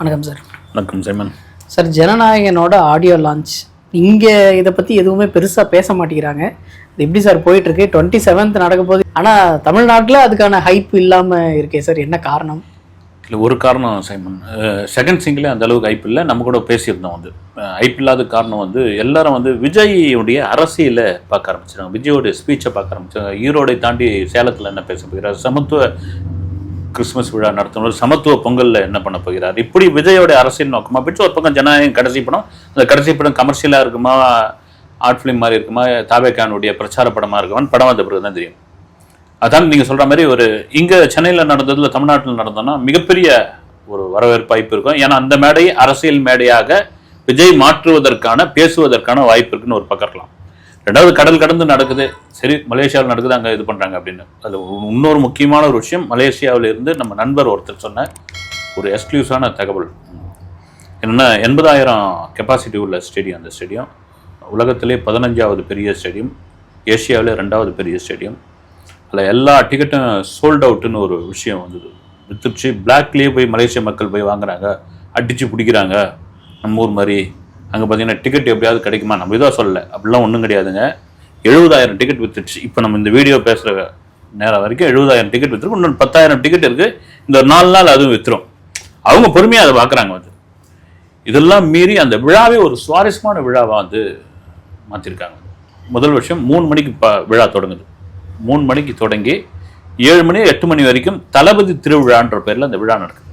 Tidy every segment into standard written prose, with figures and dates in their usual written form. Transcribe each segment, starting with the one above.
வணக்கம் சார். வணக்கம் Simon sir, ஜனநாயகனோட audio launch இங்கே இதை பற்றி எதுவுமே பெருசாக பேச மாட்டேங்கிறாங்க. இது எப்படி சார் போயிட்டுருக்கு? 27th நடக்க போகுது. ஆனால் தமிழ்நாட்டில் அதுக்கான ஹைப் இல்லாமல் இருக்கே சார், என்ன காரணம்? இல்லை, ஒரு காரணம் சைமன், செகண்ட் சிங்கிலே அந்த அளவுக்கு ஹைப் இல்லை. நம்ம கூட பேசியிருந்தோம். வந்து ஹைப் இல்லாத காரணம் வந்து எல்லாரும் வந்து விஜய்யுடைய அரசியலை பார்க்க ஆரம்பிச்சிட்டாங்க, விஜயோடைய ஸ்பீச்சை பார்க்க ஆரம்பிச்சாங்க. ஈரோடை தாண்டி சேலத்தில் என்ன பேச போகிறார், சமத்துவ கிறிஸ்மஸ் விழா நடத்தணும், சமத்துவ பொங்கலில் என்ன பண்ண போகிறார், இப்படி விஜயோடைய அரசியல் நோக்கமா போயிட்டு ஒரு பக்கம் ஜனநாயகம் கடைசி படம். அந்த கடைசி படம் கமர்ஷியலாக இருக்குமா, ஆர்ட் ஃபிலிம் மாதிரி இருக்குமா, தாவேக்கானுடைய பிரச்சார படமாக இருக்குமான்னு படம் வந்த பிறகு தான் தெரியும். அதான் நீங்கள் சொல்கிற மாதிரி ஒரு இங்கே சென்னையில் நடந்ததில் தமிழ்நாட்டில் நடந்தோன்னா மிகப்பெரிய ஒரு வரவேற்பு வாய்ப்பு இருக்கும். ஏன்னா அந்த மேடையை அரசியல் மேடையாக விஜய் மாற்றுவதற்கான பேசுவதற்கான வாய்ப்பு இருக்குன்னு ஒரு பக்கம் இருக்கலாம். ரெண்டாவது, கடல் கடந்து நடக்குது, சரி மலேசியாவில் நடக்குது, அங்கே இது பண்ணுறாங்க அப்படின்னு. அது இன்னொரு முக்கியமான ஒரு விஷயம், மலேசியாவில் இருந்து நம்ம நண்பர் ஒருத்தர் சொன்ன ஒரு எக்ஸ்க்ளூசிவான தகவல் என்னென்னா, 80,000 கெப்பாசிட்டி உள்ள ஸ்டேடியம். அந்த ஸ்டேடியம் உலகத்திலே 15வது பெரிய ஸ்டேடியம், ஏஷியாவிலே 2வது பெரிய ஸ்டேடியம். அதில் எல்லா டிக்கெட்டும் சோல்ட் அவுட்டுன்னு ஒரு விஷயம் வந்தது, வித்துச்சு. பிளாக்லேயே போய் மலேசிய மக்கள் போய் வாங்குறாங்க, அடித்து பிடிக்கிறாங்க. நம்ம ஊர் மாதிரி அங்கே பார்த்தீங்கன்னா டிக்கெட் எப்படியாவது கிடைக்குமா, நம்ம இதாக சொல்லலை, அப்படிலாம் ஒன்றும் கிடையாதுங்க. 70,000 டிக்கெட் வித்துடுச்சு. இப்போ நம்ம இந்த வீடியோ பேசுகிற நேரம் வரைக்கும் 70,000 டிக்கெட் வித்துருக்கு. இன்னொரு 10,000 டிக்கெட் இருக்குது. இந்த ஒரு 4 நாள் அதுவும் வித்துரும். அவங்க பொறுமையாக அதை பார்க்குறாங்க. வந்து இதெல்லாம் மீறி அந்த விழாவே ஒரு சுவாரஸ்யமான விழாவாக வந்து மாற்றிருக்காங்க. முதல் வருஷம் 3 மணிக்கு விழா தொடங்குது. 3 மணிக்கு தொடங்கி 7 மணி 8 மணி வரைக்கும் தளபதி திருவிழான்ற பேரில் அந்த விழா நடக்குது.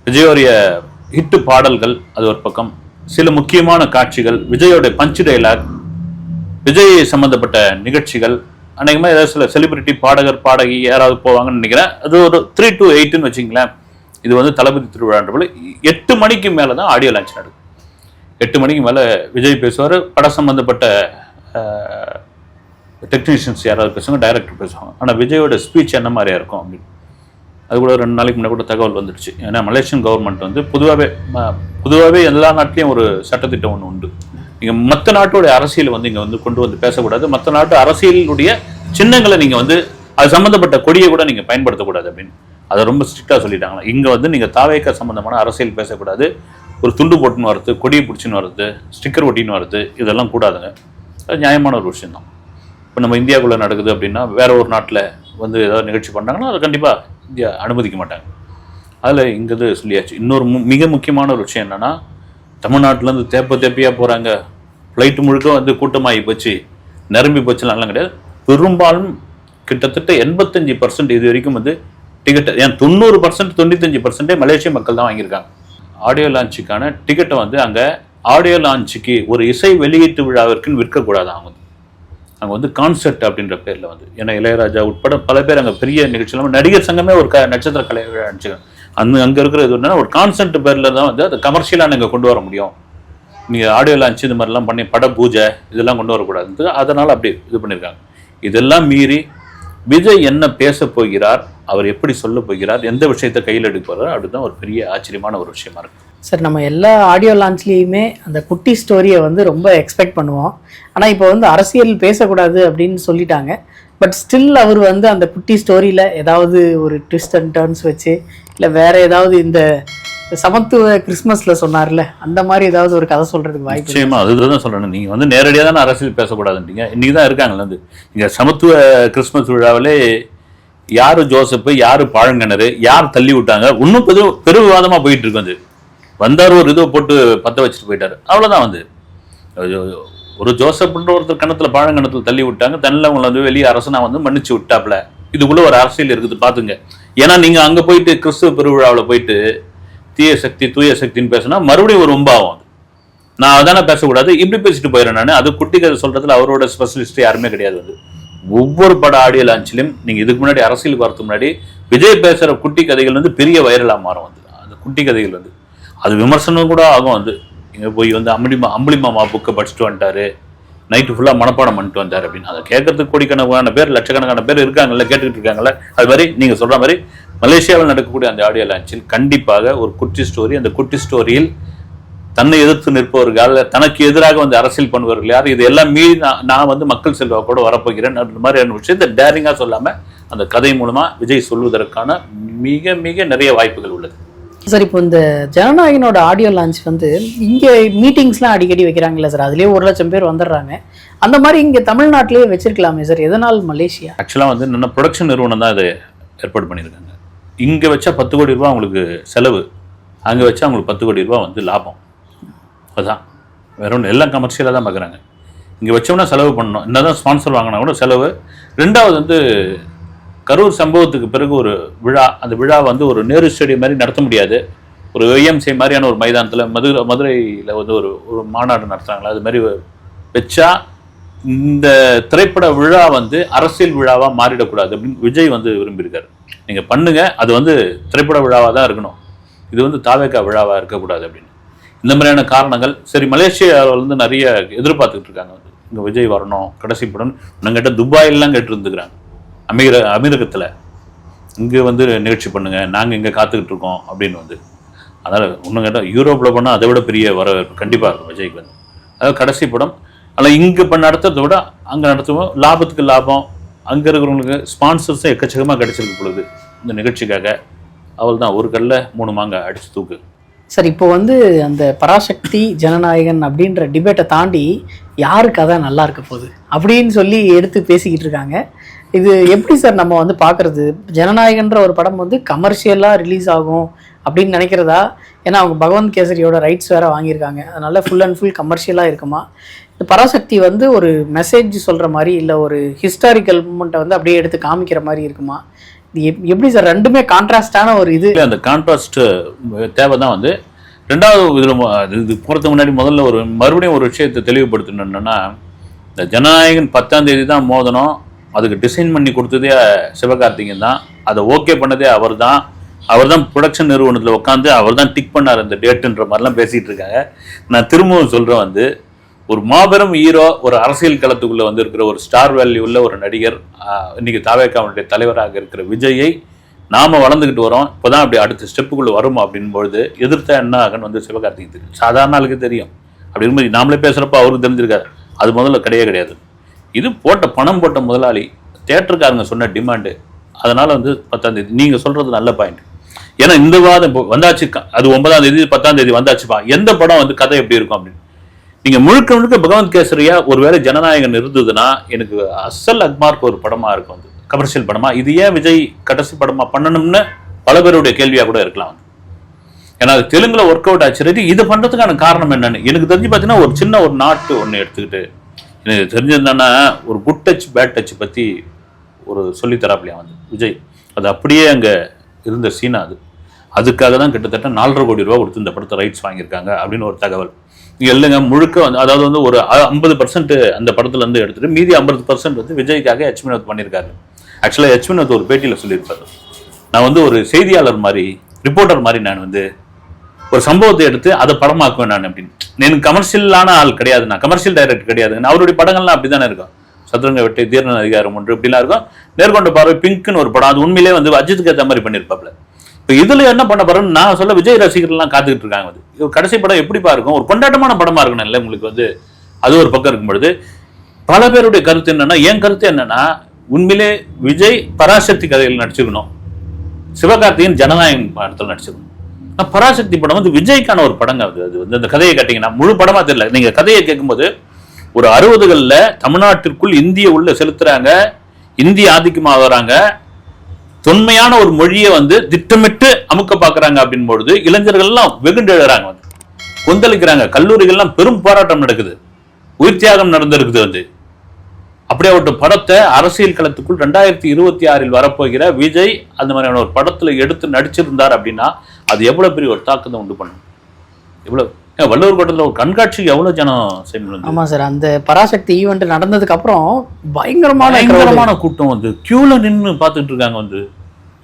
விஜயோடைய ஹிட்டு பாடல்கள் அது ஒரு பக்கம், சில முக்கியமான காட்சிகள், விஜயோட பஞ்ச் டைலாக், விஜய் சம்பந்தப்பட்ட நிகழ்ச்சிகள், அநேகமாக ஏதாவது சில செலிபிரிட்டி பாடகர் பாடகி யாராவது போவாங்கன்னு நினைக்கிறேன். அது ஒரு 3 to 8ன்னு வச்சுங்களேன். இது வந்து தளபதி திருவிழான்ற போல 8 மணிக்கு மேலே தான் ஆடியோ லான்ச் நடக்குது. 8 மணிக்கு மேலே விஜய் பேசுவார். பட சம்பந்தப்பட்ட டெக்னீஷியன்ஸ் யாராவது பேசுவாங்க, டைரக்டர் பேசுவாங்க. ஆனால் விஜயோட ஸ்பீச் என்ன மாதிரியா இருக்கும் அப்படின்னு அது கூட 2 நாளைக்கு முன்னாடி கூட தகவல் வந்துடுச்சு. ஏன்னா மலேசியன் கவர்மெண்ட் வந்து பொதுவாகவே எல்லா நாட்டிலையும் ஒரு சட்டத்திட்டம் ஒன்று உண்டு. நீங்கள் மற்ற நாட்டோடைய அரசியல் வந்து இங்கே வந்து கொண்டு வந்து பேசக்கூடாது, மற்ற நாட்டு அரசியலுடைய சின்னங்களை நீங்கள் வந்து அது சம்மந்தப்பட்ட கொடியை கூட நீங்கள் பயன்படுத்தக்கூடாது அப்படின்னு அதை ரொம்ப ஸ்ட்ரிக்டாக சொல்லிட்டாங்களா. இங்கே வந்து நீங்கள் தாவேக்கா சம்மந்தமான அரசியல் பேசக்கூடாது, ஒரு துண்டு போட்டுன்னு வர்றது, கொடியை பிடிச்சின்னு வர்றது, ஸ்டிக்கர் ஒட்டின்னு வர்றது, இதெல்லாம் கூடாதுங்க. அது நியாயமான ஒரு விஷயம்தான். இப்போ நம்ம இந்தியாவுக்குள்ளே நடக்குது அப்படின்னா வேற ஒரு நாட்டில் வந்து ஏதாவது நிகழ்ச்சி பண்ணாங்கன்னா அதை கண்டிப்பாக இந்தியா அனுமதிக்க மாட்டாங்க. அதில் இங்கே சொல்லியாச்சு. இன்னொரு மிக முக்கியமான ஒரு விஷயம் என்னென்னா, தமிழ்நாட்டிலேருந்து தேப்பியாக போகிறாங்க, ஃப்ளைட்டு முழுக்க வந்து கூட்டமாகி போச்சு, நிரம்பி போச்சுலாம் கிடையாது. பெரும்பாலும் கிட்டத்தட்ட 85% இது வரைக்கும் வந்து டிக்கெட்டை, ஏன் 90% 95% மலேசிய மக்கள் தான் வாங்கியிருக்காங்க. ஆடியோ லான்ச்சுக்கான டிக்கெட்டை வந்து அங்கே ஆடியோ லான்ச்சுக்கு ஒரு இசை வெளியீட்டு விழாவிற்குன்னு விற்கக்கூடாது. அங்கே வந்து கான்சர்ட் அப்படின்ற பேரில் வந்து, ஏன்னா இளையராஜா உட்பட பல பேர் அங்கே பெரிய நிகழ்ச்சி இல்லாமல் நடிகர் சங்கமே ஒரு நட்சத்திர கலை விழா நினச்சிக்காங்க. அங்கே இருக்கிற இது என்னன்னா ஒரு கான்செப்ட் பேரில் தான் வந்து அதை கமர்ஷியலாக நீங்கள் கொண்டு வர முடியும். நீங்கள் ஆடியோ லான்ச் இது மாதிரிலாம் பண்ணி பட பூஜை இதெல்லாம் கொண்டு வரக்கூடாது. அதனால் அப்படி இது பண்ணியிருக்காங்க. இதெல்லாம் மீறி விஜய் என்ன பேச போகிறார், அவர் எப்படி சொல்ல போகிறார், எந்த விஷயத்தை கையில் எடுப்பார், அப்படிதான் ஒரு பெரிய ஆச்சரியமான ஒரு விஷயமா இருக்கு சார். நம்ம எல்லா ஆடியோ லான்ச்லேயுமே அந்த குட்டி ஸ்டோரியை வந்து ரொம்ப எக்ஸ்பெக்ட் பண்ணுவோம். ஆனால் இப்போ வந்து அரசியல் பேசக்கூடாது அப்படின்னு சொல்லிட்டாங்க. பட் ஸ்டில் அவர் வந்து அந்த குட்டி ஸ்டோரியில் ஏதாவது ஒரு ட்விஸ்ட் அண்ட் டர்ன்ஸ் வச்சு, இல்லை வேற ஏதாவது இந்த சமத்துவ கிறிஸ்மஸில் சொன்னார்ல அந்த மாதிரி ஏதாவது ஒரு கதை சொல்கிறதுக்கு வாய்ப்பு? நிச்சயமா அதுதான் சொல்லணும். நீங்கள் வந்து நேரடியாக தானே அரசியல் பேசக்கூடாதுன்றீங்க. இன்றைக்கி தான் இருக்காங்கல்ல வந்து இங்கே சமத்துவ கிறிஸ்மஸ் விழாவிலே யார் ஜோசப்பு, யார் பாழங்கிணறு, யார் தள்ளி விட்டாங்க, இன்னும் பெரு விவாதமாக போயிட்டு இருக்கு. வந்து வந்தார், ஒரு இதை போட்டு பற்ற வச்சுட்டு போயிட்டார், அவ்வளோதான். வந்து ஒரு ஜோசப்ன்ற ஒருத்தர் கணத்தில் பாழங்கணத்தில் தள்ளி விட்டாங்க, தன்னில் அவங்களை வந்து வெளியே அரசனா வந்து மன்னிச்சு விட்டாப்ல. இதுக்குள்ளே ஒரு அரசியல் இருக்குது பார்த்துங்க. ஏன்னா நீங்கள் அங்கே போயிட்டு கிறிஸ்துவ பெருவிழாவில் போயிட்டு தீய சக்தி தூய சக்தின்னு பேசினா மறுபடியும் ஒரு ரொம்ப ஆகும். நான் அதானே பேசக்கூடாது, இப்படி பேசிட்டு போயிடுறேன் நான். அது குட்டி கதை சொல்கிறதுல அவரோட ஸ்பெஷலிஸ்ட் யாருமே கிடையாது. வந்து ஒவ்வொரு பட ஆடியோ லான்ச்சிலும் நீங்கள் இதுக்கு முன்னாடி அரசியலுக்கு வரதுக்கு முன்னாடி விஜய் பேசுகிற குட்டி கதைகள் வந்து பெரிய வைரலாக மாறும். வந்து அந்த குட்டி கதைகள் வந்து அது விமர்சனம் கூட ஆகும். வந்து இங்கே போய் வந்து அம்புலிமாமா புக்கை படிச்சுட்டு வந்துட்டாரு, நைட்டு ஃபுல்லாக மனப்பாடம் பண்ணிட்டு வந்தார் அப்படின்னு அதை கேட்கறதுக்கு கோடிக்கணக்கான பேர், லட்சக்கணக்கான பேர் இருக்காங்கல்ல, கேட்டுக்கிட்டு இருக்காங்கல்ல. அது மாதிரி நீங்கள் சொல்கிற மாதிரி மலேசியாவில் நடக்கக்கூடிய அந்த ஆடியோ லான்ச்சில் கண்டிப்பாக ஒரு குட்டி ஸ்டோரி, அந்த குட்டி ஸ்டோரியில் தன்னை எதிர்த்து நிற்பவர்கள், தனக்கு எதிராக வந்து அரசியல் பண்ணுவார்கள் யார், இது எல்லாம் மீறி நான் வந்து மக்கள் செல்வா கூட வரப்போகிறேன் அந்த மாதிரியான விஷயத்தை டேரிங்காக சொல்லாமல் அந்த கதை மூலமாக விஜய் சொல்வதற்கான மிக மிக நிறைய வாய்ப்புகள் உள்ளது. சார் இப்போ இந்த ஜனநாயகனோட ஆடியோ லான்ச் வந்து இங்கே மீட்டிங்ஸ்லாம் அடிக்கடி வைக்கிறாங்கல்ல சார், அதுலேயே 1,00,000 பேர் வந்துடுறாங்க. அந்த மாதிரி இங்கே தமிழ்நாட்டிலேயே வச்சிருக்கலாமே சார், எதனால் மலேசியா? ஆக்சுவலாக வந்து இன்னும் ப்ரொடக்ஷன் நிறுவனம் தான் அதை ஏற்பாடு பண்ணியிருக்காங்க. இங்கே வச்சா 10 கோடி ரூபா அவங்களுக்கு செலவு, அங்கே வச்சா அவங்களுக்கு 10 கோடி ரூபா வந்து லாபம். அதுதான் வேற ஒன்று, எல்லாம் கமர்ஷியலாக தான் பார்க்குறாங்க. இங்கே வச்சோம்னா செலவு பண்ணணும், என்ன தான் ஸ்பான்சர் வாங்கினா கூட செலவு. ரெண்டாவது வந்து கரூர் சம்பவத்துக்கு பிறகு ஒரு விழா, அந்த விழா வந்து ஒரு நேரு ஸ்டேடியம் மாதிரி நடத்த முடியாது. ஒரு OMC மாதிரியான ஒரு மைதானத்தில் மதுரையில் வந்து ஒரு மாநாடு நடத்துகிறாங்களா, அது மாதிரி வச்சா இந்த திரைப்பட விழா வந்து அரசியல் விழாவாக மாறிடக்கூடாது அப்படின்னு விஜய் வந்து விரும்பியிருக்காரு. நீங்கள் பண்ணுங்க, அது வந்து திரைப்பட விழாவாக தான் இருக்கணும், இது வந்து தாவேகா விழாவாக இருக்கக்கூடாது அப்படின்னு. இந்த மாதிரியான காரணங்கள். சரி, மலேசியாவில் வந்து நிறைய எதிர்பார்த்துக்கிட்டு இருக்காங்க வந்து இங்கே விஜய் வரணும், கடைசி படம் இன்னும் கேட்டால் துபாயிலாம் கேட்டுருந்துக்கிறாங்க, அமீரகத்தில் இங்கே வந்து நிகழ்ச்சி பண்ணுங்க, நாங்கள் இங்கே காத்துக்கிட்டு இருக்கோம் அப்படின்னு வந்து. அதனால் இன்னும் கேட்டால் யூரோப்பில் பண்ணால் அதை விட பெரிய வரவேற்பு கண்டிப்பாக இருக்கும் விஜய்க்கு வந்து. அதாவது கடைசி படம், ஆனால் இங்கே இப்போ நடத்துறதை விட அங்கே நடத்துவோம், லாபத்துக்கு லாபம். அங்கே இருக்கிறவங்களுக்கு ஸ்பான்சர்ஸும் எக்கச்சக்கமாக கிடைச்சிருக்கு பொழுது இந்த நிகழ்ச்சிக்காக. அவள் தான் ஒரு கல்ல 3 மாங்காய் அடிச்சு தூக்கு. சார் இப்போ வந்து அந்த பராசக்தி ஜனநாயகன் அப்படின்ற டிபேட்டை தாண்டி யாரு கதை நல்லா இருக்க போகுது அப்படின்னு சொல்லி எடுத்து பேசிக்கிட்டு இருக்காங்க. இது எப்படி சார் நம்ம வந்து பார்க்குறது? ஜனநாயகன்ற ஒரு படம் வந்து கமர்ஷியலாக ரிலீஸ் ஆகும் அப்படின்னு நினைக்கிறதா? ஏன்னா அவங்க பகவந்த் கேசரியோட ரைட்ஸ் வேறு வாங்கியிருக்காங்க, அதனால ஃபுல் அண்ட் ஃபுல் கமர்ஷியலாக இருக்குமா? இந்த பராசக்தி வந்து ஒரு மெசேஜ் சொல்கிற மாதிரி இல்லை ஒரு ஹிஸ்டாரிக்கல் மூமெண்ட்டை வந்து அப்படியே எடுத்து காமிக்கிற மாதிரி இருக்குமா? இது எப்படி சார்? ரெண்டுமே கான்ட்ராஸ்டான ஒரு இது. அந்த கான்ட்ராஸ்ட் தேவை தான் வந்து. ரெண்டாவது இதில் இது போகிறதுக்கு முன்னாடி முதல்ல மறுபடியும் ஒரு விஷயத்தை தெளிவுபடுத்தணுன்னா, இந்த ஜனநாயகன் 10ஆம் தேதி தான் மோதனம், அதுக்கு டிசைன் பண்ணி கொடுத்ததே சிவகார்த்திகேயன் தான், அதை ஓகே பண்ணதே அவர் தான் ப்ரொடக்ஷன் நிறுவனத்தில் உட்காந்து அவர் தான் டிக் பண்ணார் இந்த டேட்டுன்ற மாதிரிலாம் பேசிகிட்டு இருக்காங்க. நான் திரும்பவும் சொல்கிறேன் வந்து, ஒரு மாபெரும் ஹீரோ, ஒரு அரசியல் களத்துக்குள்ளே வந்து இருக்கிற ஒரு ஸ்டார் வேல்யூ உள்ள ஒரு நடிகர், இன்னைக்கு தாவேகாவுடைய தலைவராக இருக்கிற விஜயை நாம் வளர்ந்துக்கிட்டு வரோம், இப்போ தான் அப்படி அடுத்த ஸ்டெப்புக்குள்ளே வரும் அப்படின்பொழுது எதிர்த்தா என்ன ஆகுன்னு வந்து சிவகார்த்திகேயன் தெரியும், சாதாரண ஆளுக்கு தெரியும். அப்படி இருக்கும்போது நாமளே பேசுகிறப்ப அவருக்கு தெரிஞ்சிருக்காரு, அது முதல்ல கிடையாது. இது பணம் போட்ட முதலாளி, தேட்டருக்காரங்க சொன்ன டிமாண்டு, அதனால் வந்து 10ஆம் தேதி நீங்கள் சொல்கிறது நல்ல பாயிண்ட். ஏன்னா இந்த வாதம் இப்போ வந்தாச்சு, அது 9ஆம் தேதி 10ஆம் தேதி வந்தாச்சுப்பா, எந்த படம் வந்து கதை எப்படி இருக்கும் அப்படின்னு. நீங்கள் முழுக்க பகவந்த் கேசரியா ஒருவேளை ஜனநாயகன் இருந்ததுன்னா எனக்கு அசல் அக்மார்க் ஒரு படமாக இருக்கும், வந்து கமர்ஷியல் படமாக. இது ஏன் விஜய் கடைசி படமாக பண்ணணும்னு பல பேருடைய கேள்வியாக கூட இருக்கலாம். ஏன்னா அது தெலுங்குல ஒர்க் அவுட் ஆச்சு. இது பண்ணுறதுக்கான காரணம் என்னன்னு எனக்கு தெரிஞ்சு பார்த்தீங்கன்னா, ஒரு சின்ன ஒரு நாட்டு ஒன்று எடுத்துக்கிட்டு எனக்கு தெரிஞ்சிருந்தேன்னா, ஒரு குட் டச் பேட் டச் பற்றி ஒரு சொல்லித்தராப்லையா வந்து விஜய், அது அப்படியே அங்கே இருந்த சீனா. அதுக்காக தான் கிட்டத்தட்ட 4.5 கோடி ரூபா கொடுத்து இந்த படத்தை ரைட்ஸ் வாங்கியிருக்காங்க அப்படின்னு ஒரு தகவல். இல்லைங்க, முழுக்க வந்து அதாவது வந்து ஒரு 50% அந்த படத்துலேருந்து எடுத்துட்டு மீதி 50% வந்து விஜய்க்காக H. வினோத் பண்ணியிருக்காரு. ஆக்சுவலாக H. வினோத் ஒரு பேட்டியில் சொல்லியிருப்பாரு, நான் வந்து ஒரு செய்தியாளர் மாதிரி, ரிப்போர்ட்டர் மாதிரி நான் வந்து ஒரு சம்பவத்தை எடுத்து அதை படமாக்குவேன் நான் அப்படின்னு. எனக்கு கமர்ஷியலான ஆள் கிடையாது, நான் கமர்ஷியல் டைரக்டர் கிடையாது. அவருடைய படங்கள்லாம் அப்படி தானே இருக்கும், சதுரங்க வெட்டை, தீர்ண அதிகாரம் 1 இப்படிலாம் இருக்கும். நேர்கொண்ட பார்வை, பிங்க்னு ஒரு படம், அது உண்மையிலே வந்து அஜித்துக்கு ஏற்ற மாதிரி பண்ணியிருப்பாப்ல. இப்போ இதில் என்ன பண்ண போறேன்னு நான் சொல்ல விஜய் ரசிகர்கள்லாம் காத்துக்கிட்டு இருக்காங்க. வந்து கடைசி படம் எப்படிப்பா இருக்கும், ஒரு கொண்டாட்டமான படமா இருக்கணும் இல்லை உங்களுக்கு வந்து. அது ஒரு பக்கம் இருக்கும் பொழுது பல பேருடைய கருத்து என்னன்னா, என் கருத்து என்னன்னா, உண்மையிலே விஜய் பராசக்தி கதையில் நடிச்சுக்கணும், சிவகார்த்திகேயன் ஜனநாயகன் படத்தில் நடிச்சுக்கணும். பராசக்தி படம் வந்து விஜய்க்கான ஒரு படங்க. அது வந்து அந்த கதையை கேட்டீங்கன்னா முழு படமா தெரியல. நீங்க கதையை கேட்கும்போது ஒரு 60களில் தமிழ்நாட்டிற்குள் இந்திய உள்ள செலுத்துறாங்க, இந்திய ஆதிக்கமாக வராங்க, தொன்மையான ஒரு மொழியை வந்து திட்டமிட்டு அமுக்க பாக்குறாங்க அப்படின் பொழுது இளைஞர்கள்லாம் வெகுண்டு எழுறாங்க, வந்து கொந்தளிக்கிறாங்க. கல்லூரிகள்லாம் பெரும் போராட்டம் நடக்குது, உயிர் தியாகம் நடந்திருக்குது. வந்து அப்படியே ஒரு படத்தை அரசியல் களத்துக்குள் 2026 வரப்போகிற விஜய் அந்த மாதிரியான ஒரு படத்துல எடுத்து நடிச்சிருந்தார் அப்படின்னா அது எவ்வளவு பெரிய ஒரு தாக்கத்தை உண்டு பண்ணும். எவ்வளவு வள்ளுவர் கோட்டத்தில் ஒரு கண்காட்சிக்கு எவ்வளவு ஜனம் செய்யணும். ஆமா சார், அந்த பராசக்தி ஈவெண்ட் நடந்ததுக்கு அப்புறம் பயங்கரமான கூட்டம் வந்து கியூல நின்று பார்த்துட்டு இருக்காங்க. வந்து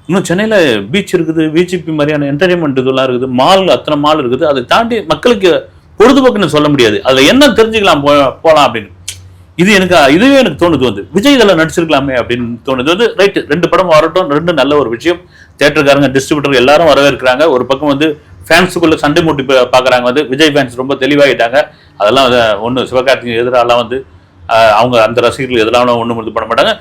இன்னும் சென்னையில பீச் இருக்குது, விஜிபி மாதிரியான என்டர்டைன்மெண்ட் இதெல்லாம் இருக்குது, மால், அத்தனை மால் இருக்குது. அதை தாண்டி மக்களுக்கு பொழுதுபோக்குன்னு சொல்ல முடியாது, அதுல என்ன தெரிஞ்சுக்கலாம் போலாம் அப்படின்னு. இதுவே எனக்கு தோணுது, வந்து விஜய் இதெல்லாம் நடிச்சிருக்கலாமே அப்படின்னு தோணுது. வந்து ரைட்டு, 2 படம் வரட்டும், 2 நல்ல ஒரு விஷயம். தியேட்டருக்காரங்க, டிஸ்ட்ரிபியூட்டர் எல்லாரும் வரவேற்கிறாங்க. ஒரு பக்கம் வந்து ஃபேன்ஸுக்குள்ள சண்டை மூட்டி பார்க்குறாங்க. வந்து விஜய் ஃபேன்ஸ் ரொம்ப தெளிவாகிட்டாங்க. அதெல்லாம் ஒன்று சிவகார்த்திகேயன் எதிராலாம் வந்து அவங்க அந்த ரசிகர்கள் எதிராக ஒன்றும் இது பண்ண மாட்டாங்க.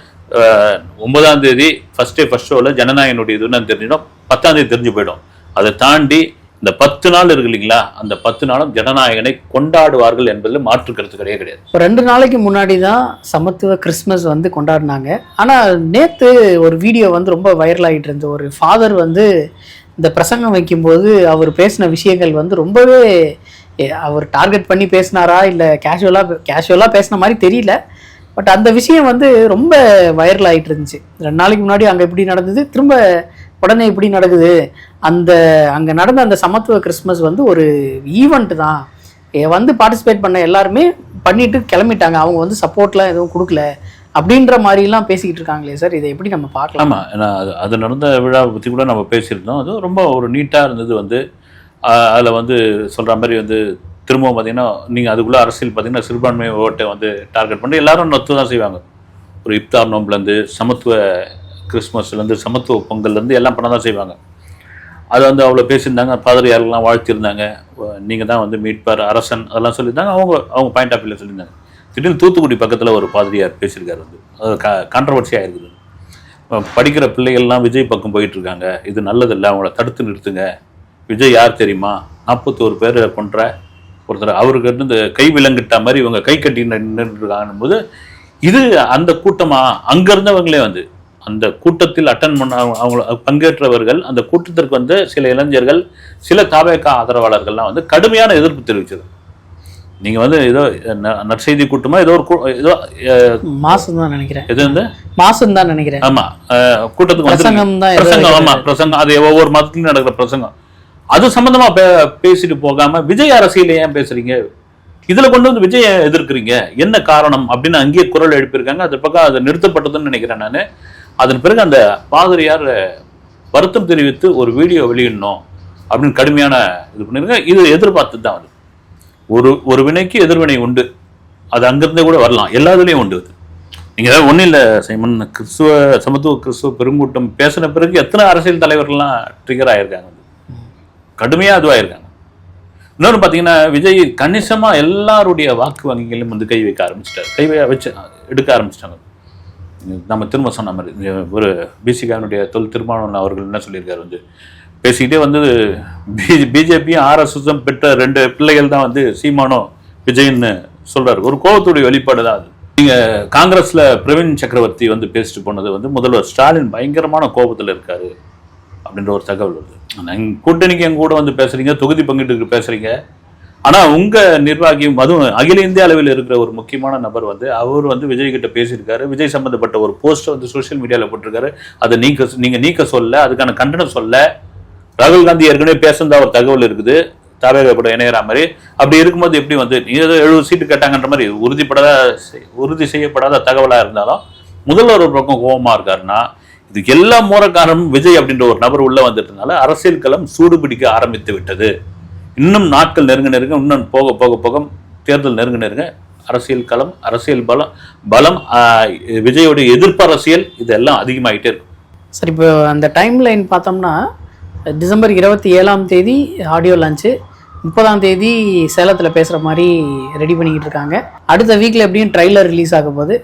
9ஆம் தேதி ஃபர்ஸ்ட் ஷோவில் ஜனநாயகனுடைய இதுன்னு தெரிஞ்சிடும், 10ஆம் தேதி தெரிஞ்சு போயிடும். அதை தாண்டி இந்த 10 நாள் இருக்கு இல்லைங்களா, அந்த 10 நாளும் ஜனநாயகனை கொண்டாடுவார்கள் என்பதில் மாற்று கருத்து கிடையாது. 2 நாளைக்கு முன்னாடி தான் சமத்துவ கிறிஸ்மஸ் வந்து கொண்டாடினாங்க. ஆனால் நேற்று ஒரு வீடியோ வந்து ரொம்ப வைரல் ஆகிட்டு இருந்தது. ஒரு ஃபாதர் வந்து இந்த பிரசங்கம் வைக்கும்போது அவர் பேசின விஷயங்கள் வந்து ரொம்பவே அவர் டார்கெட் பண்ணி பேசினாரா இல்லை கேஷுவலாக பேசின மாதிரி தெரியல. பட் அந்த விஷயம் வந்து ரொம்ப வைரல் ஆகிட்டு இருந்துச்சு. 2 நாளைக்கு முன்னாடி அங்கே எப்படி நடந்தது, திரும்ப உடனே இப்படி நடக்குது. அங்கே நடந்த அந்த சமத்துவ கிறிஸ்மஸ் வந்து ஒரு ஈவெண்ட் தான். வந்து பார்ட்டிசிபேட் பண்ண எல்லாருமே பண்ணிட்டு கிளம்பிட்டாங்க. அவங்க வந்து சப்போர்ட்லாம் எதுவும் கொடுக்கல அப்படின்ற மாதிரிலாம் பேசிக்கிட்டு இருக்காங்களே சார், இதை எப்படி நம்ம பார்க்கலாம்? ஆமாம், ஏன்னா அது நடந்த விழாவை பற்றி கூட நம்ம பேசியிருந்தோம். அது ரொம்ப ஒரு நீட்டாக இருந்தது. வந்து அதில் வந்து சொல்கிற மாதிரி வந்து திரும்பவும் பார்த்தீங்கன்னா நீங்கள் அதுக்குள்ளே அரசியல் பார்த்தீங்கன்னா சிறுபான்மை ஓட்டை வந்து டார்கெட் பண்ணி எல்லாரும் நொத்து தான் செய்வாங்க. ஒரு இப்தார் நோம்புலேருந்து சமத்துவ கிறிஸ்மஸ்லேருந்து சமத்துவ பொங்கல்லேருந்து எல்லாம் பண்ண தான் செய்வாங்க. அது வந்து அவ்வளோ பேசியிருந்தாங்க. பாதிரியார்கள்லாம் வாழ்த்திருந்தாங்க. நீங்கள் தான் வந்து மீட்பார் அரசன் அதெல்லாம் சொல்லியிருந்தாங்க. அவங்க பாயிண்ட் ஆஃப் வியூவில் சொல்லியிருந்தாங்க. திடீர்னு தூத்துக்குடி பக்கத்தில் ஒரு பாதிரியார் பேசியிருக்காரு. வந்து அது கான்ட்ரவர்சியாக இருக்குது. படிக்கிற பிள்ளைகள்லாம் விஜய் பக்கம் போயிட்டுருக்காங்க, இது நல்லதில்லை, அவங்கள தடுத்து நிறுத்துங்க. விஜய் யார் தெரியுமா, 41 பேர் கொன்ற ஒருத்தர், அவருக்கு இந்த கை விலங்கிட்ட மாதிரி இவங்க கை கட்டி நின்றுருக்காங்கன்னும் போது இது அந்த கூட்டமாக அங்கே இருந்தவங்களே வந்து அந்த கூட்டத்தில் அட்டன் பண்ண அவங்க பங்கேற்றவர்கள், அந்த கூட்டத்திற்கு வந்து சில இளைஞர்கள் சில தாவேகா ஆதரவாளர்கள்லாம் வந்து கடுமையான எதிர்ப்பு தெரிவிச்சது. நீங்கள் வந்து ஏதோ நற்செய்தி கூட்டமாக ஏதோ மாசம் தான் நினைக்கிறேன், எது வந்து மாசம் தான் நினைக்கிறேன். ஆமாம், கூட்டத்துக்கு பிரசங்கம் தான், பிரசங்கம். ஆமாம், பிரசங்கம். அது ஒவ்வொரு மதத்துலையும் நடக்கிற பிரசங்கம். அது சம்பந்தமாக பேசிட்டு போகாமல் விஜய் அரசியல் ஏன் பேசுறீங்க, இதில் கொண்டு வந்து விஜயை எதிர்க்கிறீங்க, என்ன காரணம் அப்படின்னு அங்கேயே குரல் எழுப்பியிருக்காங்க. அது பக்கம் அது நிறுத்தப்பட்டதுன்னு நினைக்கிறேன் நான். அதன் பிறகு அந்த பாதிரியார் வருத்தம் தெரிவித்து ஒரு வீடியோ வெளியிடணும் அப்படின்னு கடுமையான இது பண்ணியிருக்காங்க. இது எதிர்பார்த்து தான் வந்து ஒரு வினைக்கு எதிர்வினை உண்டு. அது அங்கிருந்தே கூட வரலாம், எல்லாத்துலேயும் உண்டு. நீங்கள் ஏதாவது ஒன்றும் இல்லை சைமன், சமத்துவ கிறிஸ்துவ பெருங்கூட்டம் பேசின பிறகு எத்தனை அரசியல் தலைவர்கள்லாம் ட்ரிகர் ஆகியிருக்காங்க, கடுமையாக அதுவாகிருக்காங்க. இன்னொன்று பார்த்தீங்கன்னா விஜய் கணிசமாக எல்லாருடைய வாக்கு வங்கிகளும் வந்து கை வைக்க ஆரம்பிச்சிட்டாரு, வச்சு எடுக்க ஆரம்பிச்சிட்டாங்க. நம்ம திரும்ப சொன்ன மாதிரி ஒரு பிசிகாரனுடைய திருமாவளவன் அவர்கள் என்ன சொல்லியிருக்காரு, வந்து பேசிக்கிட்டே வந்து பிஜேபியும் ஆர்எஸ்எஸும் பெற்ற 2 பிள்ளைகள் தான் வந்து சீமானோ விஜய்ன்னு சொல்றாரு. ஒரு கோபத்துடைய வெளிப்பாடு தான் அது. நீங்கள் காங்கிரஸில் பிரவீன் சக்கரவர்த்தி வந்து பேசிட்டு போனது வந்து முதல்வர் ஸ்டாலின் பயங்கரமான கோபத்தில் இருக்காரு அப்படின்ற ஒரு தகவல் வருது. கூட்டணிக்கு எங்க கூட வந்து பேசுறீங்க, தொகுதி பங்கீட்டுக்கு பேசுறீங்க, ஆனால் உங்கள் நிர்வாகியும் அதுவும் அகில இந்திய அளவில் இருக்கிற ஒரு முக்கியமான நபர் வந்து அவர் வந்து விஜய் கிட்ட பேசியிருக்காரு. விஜய் சம்பந்தப்பட்ட ஒரு போஸ்ட்டை வந்து சோசியல் மீடியாவில் போட்டிருக்காரு. அதை நீங்கள் நீக்க சொல்ல, அதுக்கான கண்டனம் சொல்ல. ராகுல் காந்தி ஏற்கனவே பேசுனதா ஒரு தகவல் இருக்குது, தாவேகா கூட இணைகிற மாதிரி. அப்படி இருக்கும்போது எப்படி வந்து நீங்க 70 சீட்டு கேட்டாங்கன்ற மாதிரி உறுதி செய்யப்படாத தகவலாக இருந்தாலும் முதல்வர் ஒரு பக்கம் கோபமாக இருக்காருன்னா, இதுக்கு எல்லா மூல காரணமும் விஜய் அப்படின்ற ஒரு நபர் உள்ள வந்துட்டதுனால அரசியல் களம் சூடுபிடிக்க ஆரம்பித்து விட்டது. இன்னும் நாட்கள் நெருங்க இன்னும் போக போக போக தேர்தல் நெருங்க அரசியல் களம், அரசியல் பலம் விஜயோடைய எதிர்ப்பு அரசியல் இதெல்லாம் அதிகமாகிட்டே இருக்கும். சரி, இப்போ அந்த டைம் லைன் பார்த்தோம்னா டிசம்பர் 27ஆம் தேதி ஆடியோ லான்ச்சு, 30ஆம் தேதி சேலத்தில் பேசுகிற மாதிரி ரெடி பண்ணிக்கிட்டு இருக்காங்க. அடுத்த வீக்கில் எப்படியும் ட்ரைலர் ரிலீஸ் ஆக போகுது.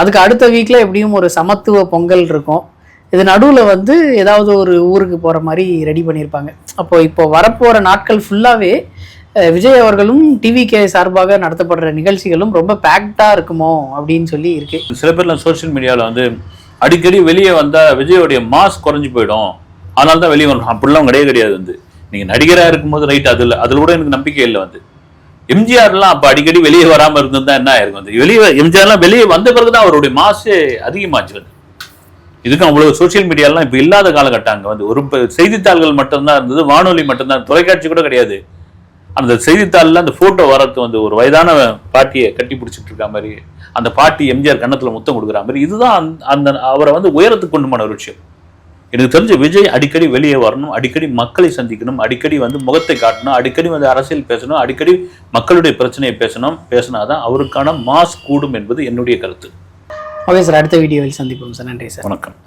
அதுக்கு அடுத்த வீக்கில் எப்படியும் ஒரு சமத்துவ பொங்கல் இருக்கும். இது நடுவில் வந்து ஏதாவது ஒரு ஊருக்கு போகிற மாதிரி ரெடி பண்ணியிருப்பாங்க. இப்போ வரப்போகிற நாட்கள் ஃபுல்லாகவே விஜய் அவர்களும் டிவிகே சார்பாக நடத்தப்படுற நிகழ்ச்சிகளும் ரொம்ப பேக்டாக இருக்குமோ அப்படின்னு சொல்லி இருக்கு. சில பேர்லாம் சோசியல் மீடியாவில் வந்து அடிக்கடி வெளியே வந்தால் விஜயோடைய மாஸ் குறைஞ்சி போயிடும், அதனால தான் வெளியே வரணும் அப்படிலாம் கிடையாது. வந்து நீங்கள் நடிகராக இருக்கும்போது ரைட், அதில் கூட எனக்கு நம்பிக்கை இல்லை. வந்து எம்ஜிஆர்லாம் அப்போ அடிக்கடி வெளியே வராமல் இருந்திருந்தா என்ன ஆயிருக்கும், வந்து எம்ஜிஆர்லாம் வெளியே வந்த பிறகு தான் அவருடைய மாசு அதிகமாச்சு. வந்து இதுக்கும் அவ்வளோ சோசியல் மீடியாலாம் இப்போ இல்லாத காலகட்டாங்க. வந்து ஒரு செய்தித்தாள்கள் மட்டும்தான் இருந்தது, வானொலி மட்டும்தான், தொலைக்காட்சி கூட கிடையாது. அந்த செய்தித்தாளில் அந்த ஃபோட்டோ வரது வந்து ஒரு வயதான பாட்டியை கட்டி பிடிச்சிட்டு இருக்க மாதிரி, அந்த பாட்டி எம்ஜிஆர் கன்னத்தில் முத்தம் கொடுக்குற மாதிரி, இதுதான் அந்த அவரை வந்து உயரத்துக்கு கொண்டு போன ஒரு விஷயம். எனக்கு தெரிஞ்ச விஜய் அடிக்கடி வெளியே வரணும், அடிக்கடி மக்களை சந்திக்கணும், அடிக்கடி வந்து முகத்தை காட்டணும், அடிக்கடி வந்து அரசியல் பேசணும், அடிக்கடி மக்களுடைய பிரச்சனையை பேசினாதான் அவருக்கான மாஸ் கூடும் என்பது என்னுடைய கருத்து. ஓகே சார், அடுத்த வீடியோவில் சந்திப்போம் சார். நன்றி சார். வணக்கம்.